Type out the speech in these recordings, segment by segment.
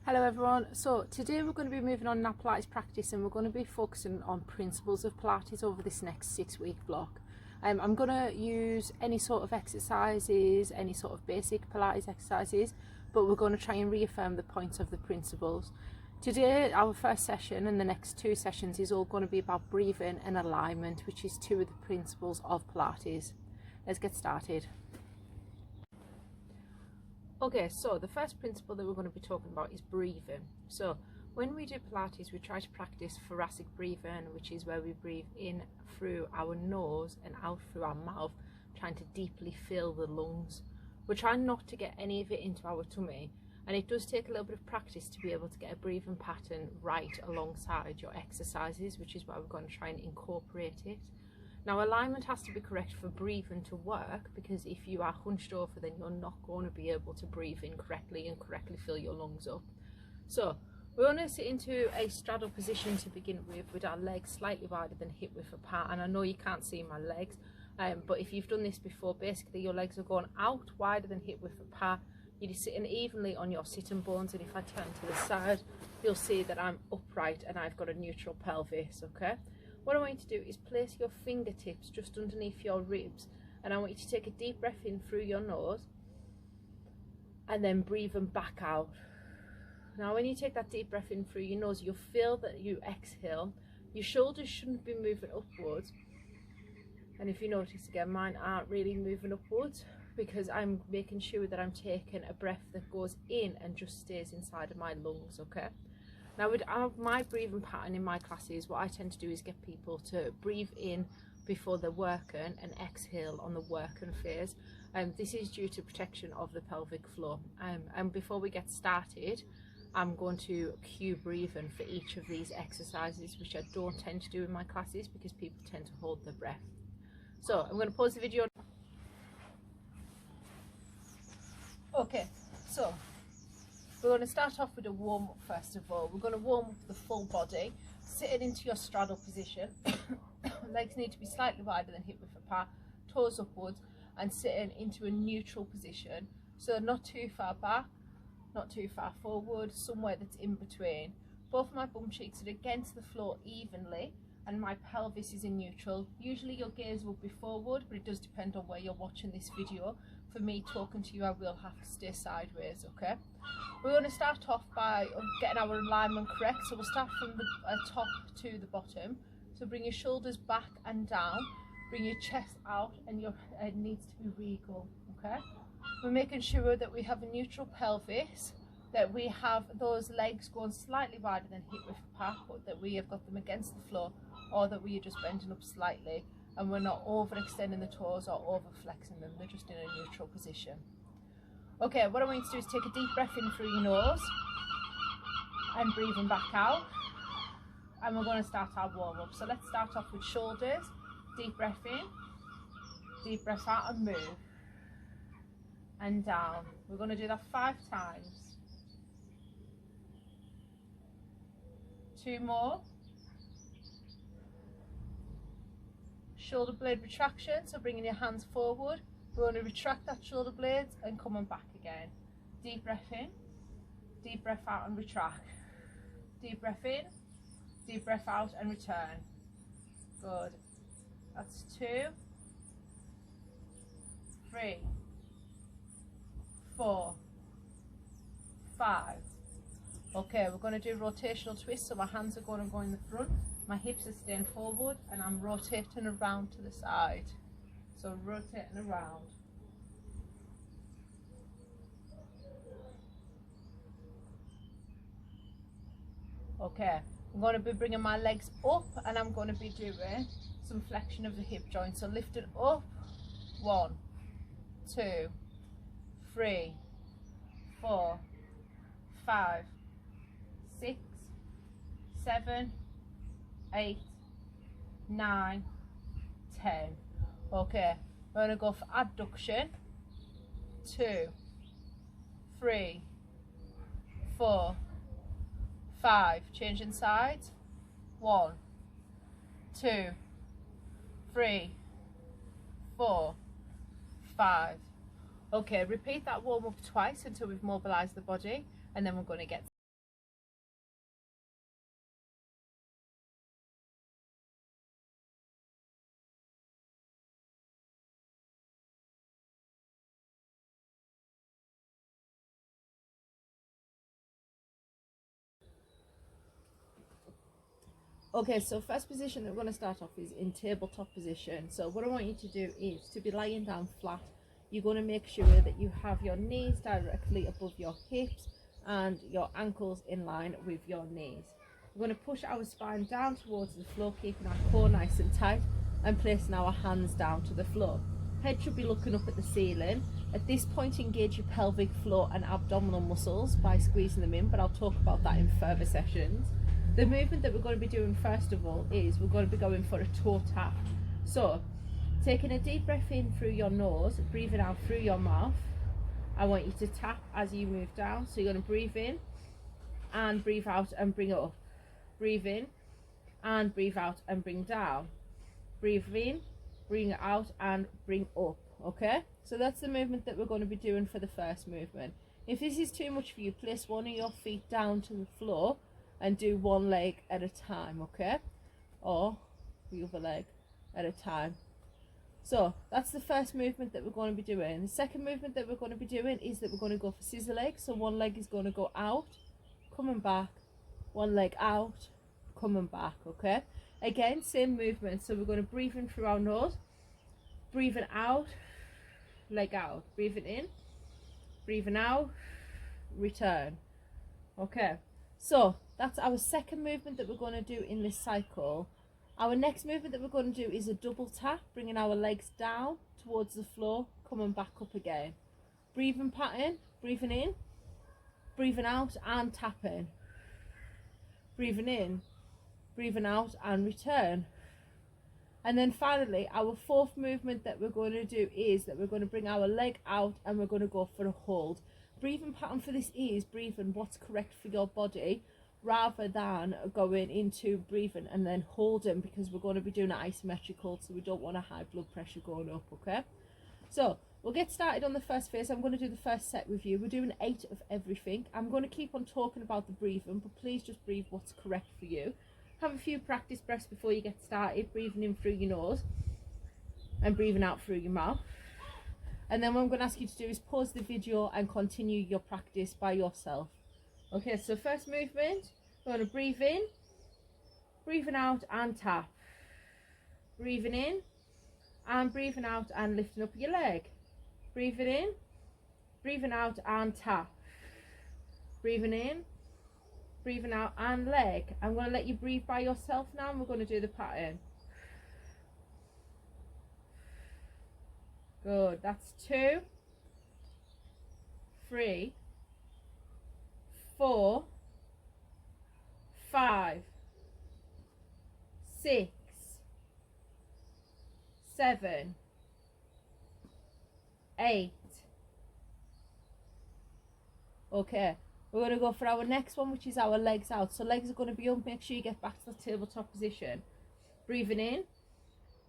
Hello everyone, so today we're going to be moving on in our Pilates practice and we're going to be focusing on principles of Pilates over this next 6-week block. I'm going to use any sort of exercises, any sort of basic Pilates exercises, but we're going to try and reaffirm the points of the principles. Today our first session and the next 2 sessions is all going to be about breathing and alignment, which is 2 of the principles of Pilates. Let's get started. Okay, so the first principle that we're going to be talking about is breathing. So when we do Pilates, we try to practice thoracic breathing, which is where we breathe in through our nose and out through our mouth, trying to deeply fill the lungs. We're trying not to get any of it into our tummy, and it does take a little bit of practice to be able to get a breathing pattern right alongside your exercises, which is why we're going to try and incorporate it. Now, alignment has to be correct for breathing to work, because if you are hunched over, then you're not going to be able to breathe in correctly and correctly fill your lungs up. So we're going to sit into a straddle position to begin with our legs slightly wider than hip width apart. And I know you can't see my legs, but if you've done this before, basically your legs are going out wider than hip width apart. You're sitting evenly on your sitting bones, and if I turn to the side, you'll see that I'm upright and I've got a neutral pelvis, okay? What I want you to do is place your fingertips just underneath your ribs, and I want you to take a deep breath in through your nose and then breathe them back out. Now when you take that deep breath in through your nose, you'll feel that you exhale. Your shoulders shouldn't be moving upwards, and if you notice again, mine aren't really moving upwards because I'm making sure that I'm taking a breath that goes in and just stays inside of my lungs, okay? Now with my breathing pattern in my classes, what I tend to do is get people to breathe in before they're working and exhale on the working phase. This is due to protection of the pelvic floor. And before we get started, I'm going to cue breathing for each of these exercises, which I don't tend to do in my classes because people tend to hold their breath. So I'm going to pause the video. Okay, so we're going to start off with a warm-up first of all. We're going to warm up the full body, sitting into your straddle position. Legs need to be slightly wider than hip width apart, toes upwards, and sitting into a neutral position. So not too far back, not too far forward, somewhere that's in between. Both of my bum cheeks are against the floor evenly, and my pelvis is in neutral. Usually your gaze will be forward, but it does depend on where you're watching this video. For me talking to you, I will have to stay sideways, okay? We're going to start off by getting our alignment correct. So we'll start from the top to the bottom. So bring your shoulders back and down, bring your chest out, and your head needs to be regal, okay? We're making sure that we have a neutral pelvis, that we have those legs going slightly wider than hip width apart, but that we have got them against the floor, or that we are just bending up slightly, and we're not overextending the toes or over flexing them. They're just in a neutral position. Okay, what I want you to do is take a deep breath in through your nose and breathing back out. And we're going to start our warm-up. So let's start off with shoulders. Deep breath in, deep breath out, and move. And down. We're going to do that 5 times. 2 more. Shoulder blade retraction, so bringing your hands forward. We're going to retract that shoulder blades and coming back again. Deep breath in, deep breath out and retract. Deep breath in, deep breath out and return. Good. That's 2, 3, 4, 5. Okay, we're going to do rotational twists, so my hands are going to go in the front. My hips are staying forward and I'm rotating around to the side. So rotating around. Okay, I'm going to be bringing my legs up and I'm going to be doing some flexion of the hip joint. So lift it up. 1, 2, 3, 4, 5, 6, 7, 8, 9, 10. Okay, we're going to go for abduction. 2, 3, 4, 5. Changing sides. 1, 2, 3, 4, 5. Okay, repeat that warm up twice until we've mobilized the body, and then we're going to get Okay, so first position that we're going to start off is in tabletop position. So what I want you to do is to be lying down flat. You're going to make sure that you have your knees directly above your hips and your ankles in line with your knees. We're going to push our spine down towards the floor, keeping our core nice and tight and placing our hands down to the floor. Head should be looking up at the ceiling. At this point, engage your pelvic floor and abdominal muscles by squeezing them in, but I'll talk about that in further sessions. The movement that we're going to be doing first of all is we're going to be going for a toe tap. So, taking a deep breath in through your nose, breathing out through your mouth. I want you to tap as you move down. So you're going to breathe in and breathe out and bring it up. Breathe in and breathe out and bring down. Breathe in, bring it out and bring up. Okay, so that's the movement that we're going to be doing for the first movement. If this is too much for you, place one of your feet down to the floor and do one leg at a time, okay? Or the other leg at a time. So that's the first movement that we're going to be doing. The second movement that we're going to be doing is that we're going to go for scissor legs. So one leg is going to go out, coming back, one leg out, coming back, okay? Again, same movement. So we're going to breathe in through our nose, breathing out, leg out, breathing in, breathing out, return. Okay, so that's our second movement that we're going to do in this cycle. Our next movement that we're going to do is a double tap, bringing our legs down towards the floor, coming back up again. Breathing pattern, breathing in, breathing out and tapping. Breathing in, breathing out and return. And then finally, our fourth movement that we're going to do is that we're going to bring our leg out and we're going to go for a hold. Breathing pattern for this is breathing what's correct for your body, rather than going into breathing and then holding, because we're going to be doing an isometric hold, so we don't want a high blood pressure going up, okay? So we'll get started on the first phase. I'm going to do the first set with you. We're doing 8 of everything. I'm going to keep on talking about the breathing, but please just breathe what's correct for you. Have a few practice breaths before you get started, breathing in through your nose and breathing out through your mouth. And then what I'm going to ask you to do is pause the video and continue your practice by yourself. Okay, so first movement, we're going to breathe in, breathing out and tap. Breathing in and breathing out and lifting up your leg. Breathing in, breathing out and tap. Breathing in, breathing out and leg. I'm going to let you breathe by yourself now and we're going to do the pattern. Good, that's 2, 3, 4, 5, 6, 7, 8. Okay, we're going to go for our next one, which is our legs out. So legs are going to be up. Make sure you get back to the tabletop position. Breathing in,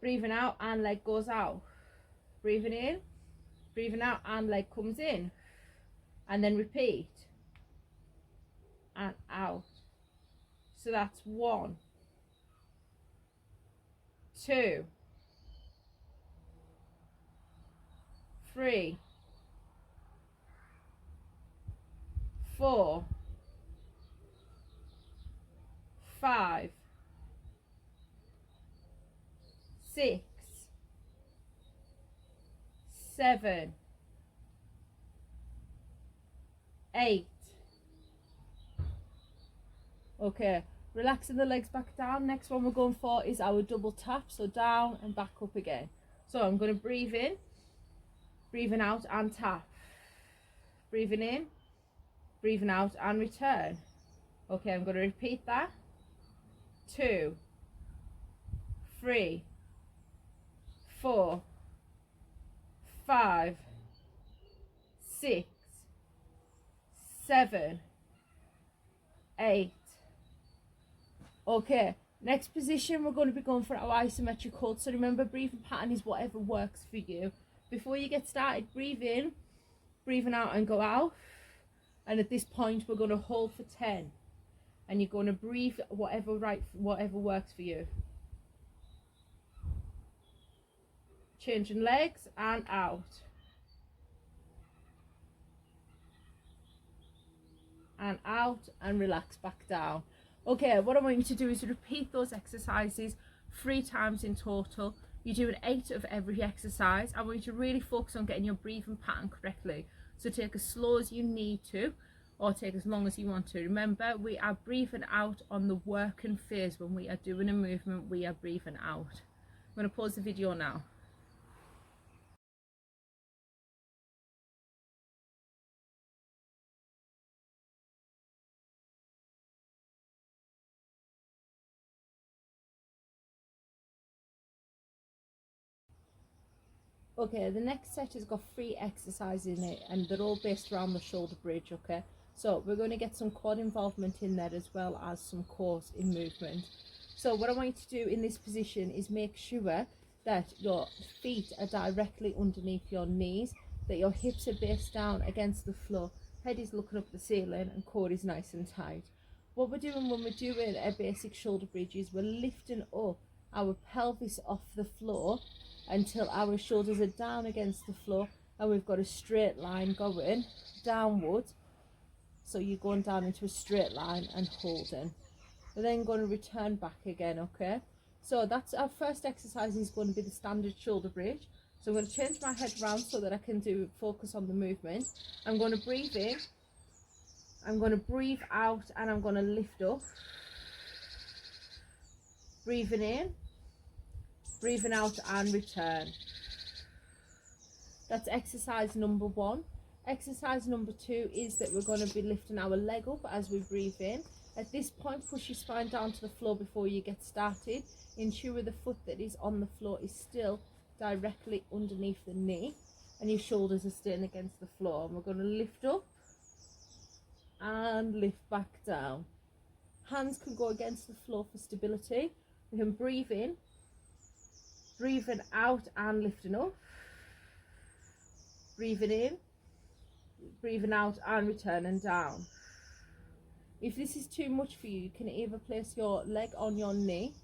breathing out and leg goes out. Breathing in, breathing out and leg comes in. And then repeat. And out. So that's 1, 2, 3, 4, 5, 6, 7, 8. Okay, relaxing the legs back down. Next one we're going for is our double tap, so down and back up again. So I'm going to breathe in, breathing out and tap. Breathing in, breathing out and return. Okay, I'm going to repeat that. 2, 3, 4, 5, 6, 7, 8. Okay, next position we're going to be going for our isometric hold. So remember, breathing pattern is whatever works for you. Before you get started, breathe in, breathing out and go out. And at this point we're going to hold for 10. And you're going to breathe whatever works for you. Changing legs and out. And out and relax back down. Okay, what I want you to do is repeat those exercises 3 times in total. You're doing 8 of every exercise. I want you to really focus on getting your breathing pattern correctly. So take as slow as you need to, or take as long as you want to. Remember, we are breathing out on the working phase. When we are doing a movement, we are breathing out. I'm going to pause the video now. Okay, the next set has got 3 exercises in it, and they're all based around the shoulder bridge. Okay, so we're going to get some quad involvement in there as well as some core in movement. So what I want you to do in this position is make sure that your feet are directly underneath your knees, that your hips are based down against the floor, head is looking up at the ceiling, and core is nice and tight. What we're doing when we're doing a basic shoulder bridge is we're lifting up our pelvis off the floor until our shoulders are down against the floor, and we've got a straight line going downwards. So you're going down into a straight line and holding. We're then going to return back again. Okay, so that's our first exercise, is going to be the standard shoulder bridge. So I'm going to change my head around so that I can focus on the movement. I'm going to breathe in, I'm going to breathe out, and I'm going to lift up. Breathing in, breathing out, and return. That's exercise number 1. Exercise number 2 is that we're going to be lifting our leg up as we breathe in. At this point, push your spine down to the floor before you get started. Ensure the foot that is on the floor is still directly underneath the knee, and your shoulders are staying against the floor. And we're going to lift up and lift back down. Hands can go against the floor for stability. We can breathe in, breathing out, and lifting up. Breathing in, breathing out, and returning down. If this is too much for you, you can either place your leg on your knee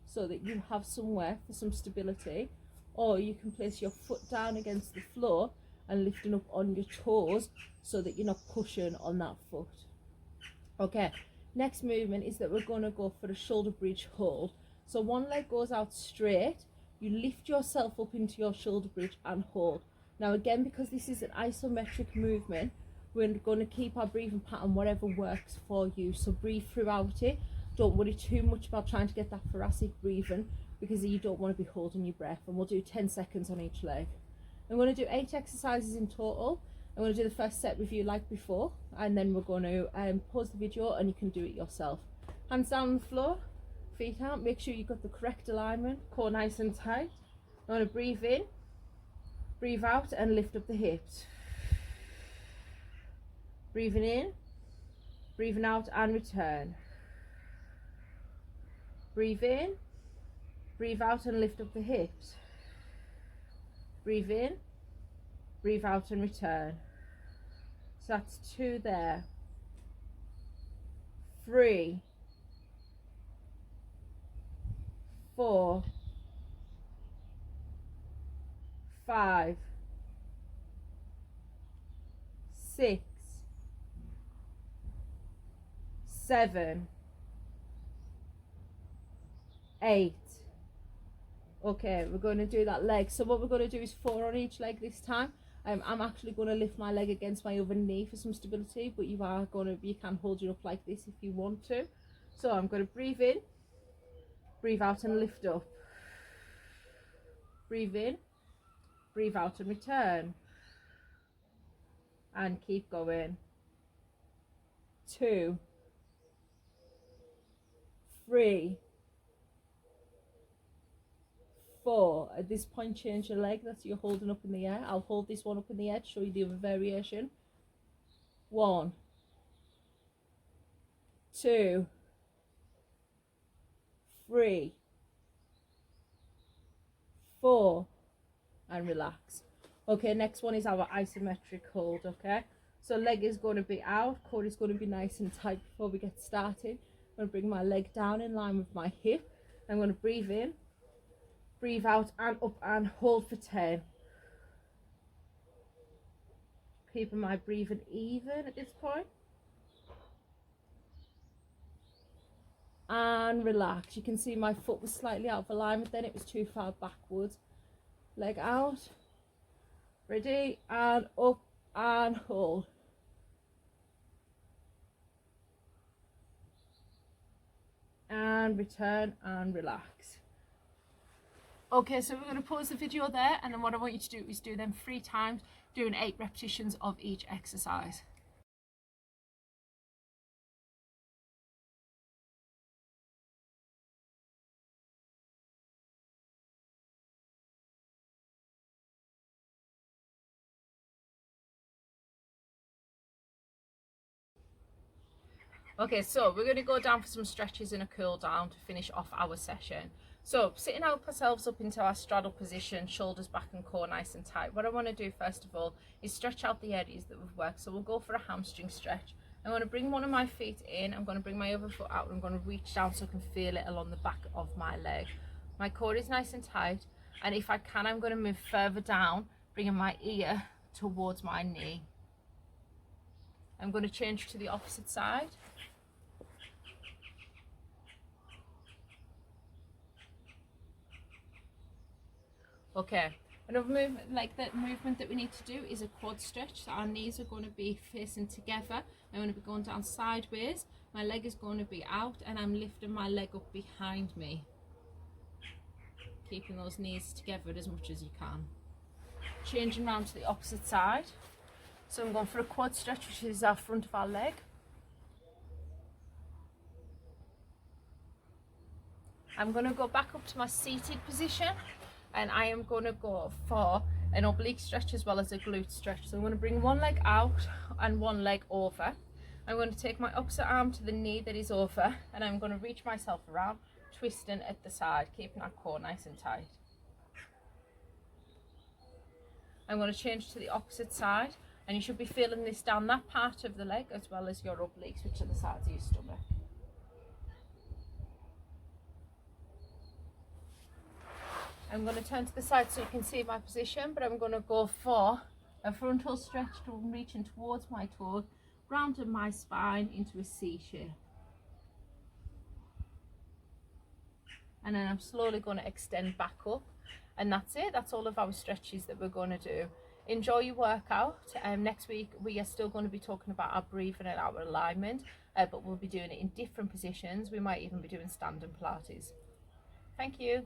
so that you have somewhere for some stability, or you can place your foot down against the floor and lifting up on your toes so that you're not pushing on that foot. Okay, next movement is that we're going to go for a shoulder bridge hold. So one leg goes out straight, you lift yourself up into your shoulder bridge and hold. Now again, because this is an isometric movement, we're going to keep our breathing pattern whatever works for you. So breathe throughout it. Don't worry too much about trying to get that thoracic breathing, because you don't want to be holding your breath. And we'll do 10 seconds on each leg. I'm going to do 8 exercises in total. I'm going to do the first set with you like before, and then we're going to pause the video and you can do it yourself. Hands down on the floor, feet out. Make sure you've got the correct alignment, core nice and tight. I'm going to breathe in, breathe out, and lift up the hips. Breathing in, breathing out, and return. Breathe in, breathe out, and lift up the hips. Breathe in, breathe out, and return. So that's 2 there. 3, 4, 5, 6, 7, 8. Okay, we're going to do that leg. So what we're going to do is 4 on each leg this time. I'm actually going to lift my leg against my other knee for some stability, but you can hold it up like this if you want to. So I'm going to breathe in, breathe out, and lift up. Breathe in, breathe out, and return. And keep going. 2, 3, 4. At this point, change your leg. That's you're holding up in the air. I'll hold this one up in the air to show you the other variation. 1, 2, 3, 4, and relax. Okay, next one is our isometric hold. Okay, so leg is going to be out, core is going to be nice and tight before we get started. I'm going to bring my leg down in line with my hip. I'm going to breathe in, breathe out, and up, and hold for 10. Keeping my breathing even at this point. and relax. You can see my foot was slightly out of alignment then, it was too far backwards. Leg out, ready, and up and hold. And return and relax. Okay, so we're going to pause the video there, and then what I want you to do is do them 3 times, doing 8 repetitions of each exercise. Okay, so we're going to go down for some stretches and a cool down to finish off our session. So sitting ourselves up into our straddle position, shoulders back and core nice and tight. What I want to do first of all is stretch out the areas that we've worked. So we'll go for a hamstring stretch. I'm going to bring one of my feet in, I'm going to bring my other foot out, and I'm going to reach down so I can feel it along the back of my leg. My core is nice and tight, and if I can, I'm going to move further down, bringing my ear towards my knee. I'm going to change to the opposite side. Okay, another movement, like that movement that we need to do is a quad stretch. So our knees are going to be facing together. I'm going to be going down sideways. My leg is going to be out, and I'm lifting my leg up behind me. Keeping those knees together as much as you can. Changing round to the opposite side. So I'm going for a quad stretch, which is our front of our leg. I'm going to go back up to my seated position, and I am going to go for an oblique stretch as well as a glute stretch. So I'm going to bring one leg out and one leg over. I'm going to take my opposite arm to the knee that is over, and I'm going to reach myself around, twisting at the side, keeping our core nice and tight. I'm going to change to the opposite side, and you should be feeling this down that part of the leg as well as your obliques, which are the sides of your stomach. I'm going to turn to the side so you can see my position, but I'm going to go for a frontal stretch to reaching towards my toes, rounding my spine into a C shape. And then I'm slowly going to extend back up, and that's it. That's all of our stretches that we're going to do. Enjoy your workout. Next week we are still going to be talking about our breathing and our alignment, but we'll be doing it in different positions. We might even be doing standing Pilates. Thank you.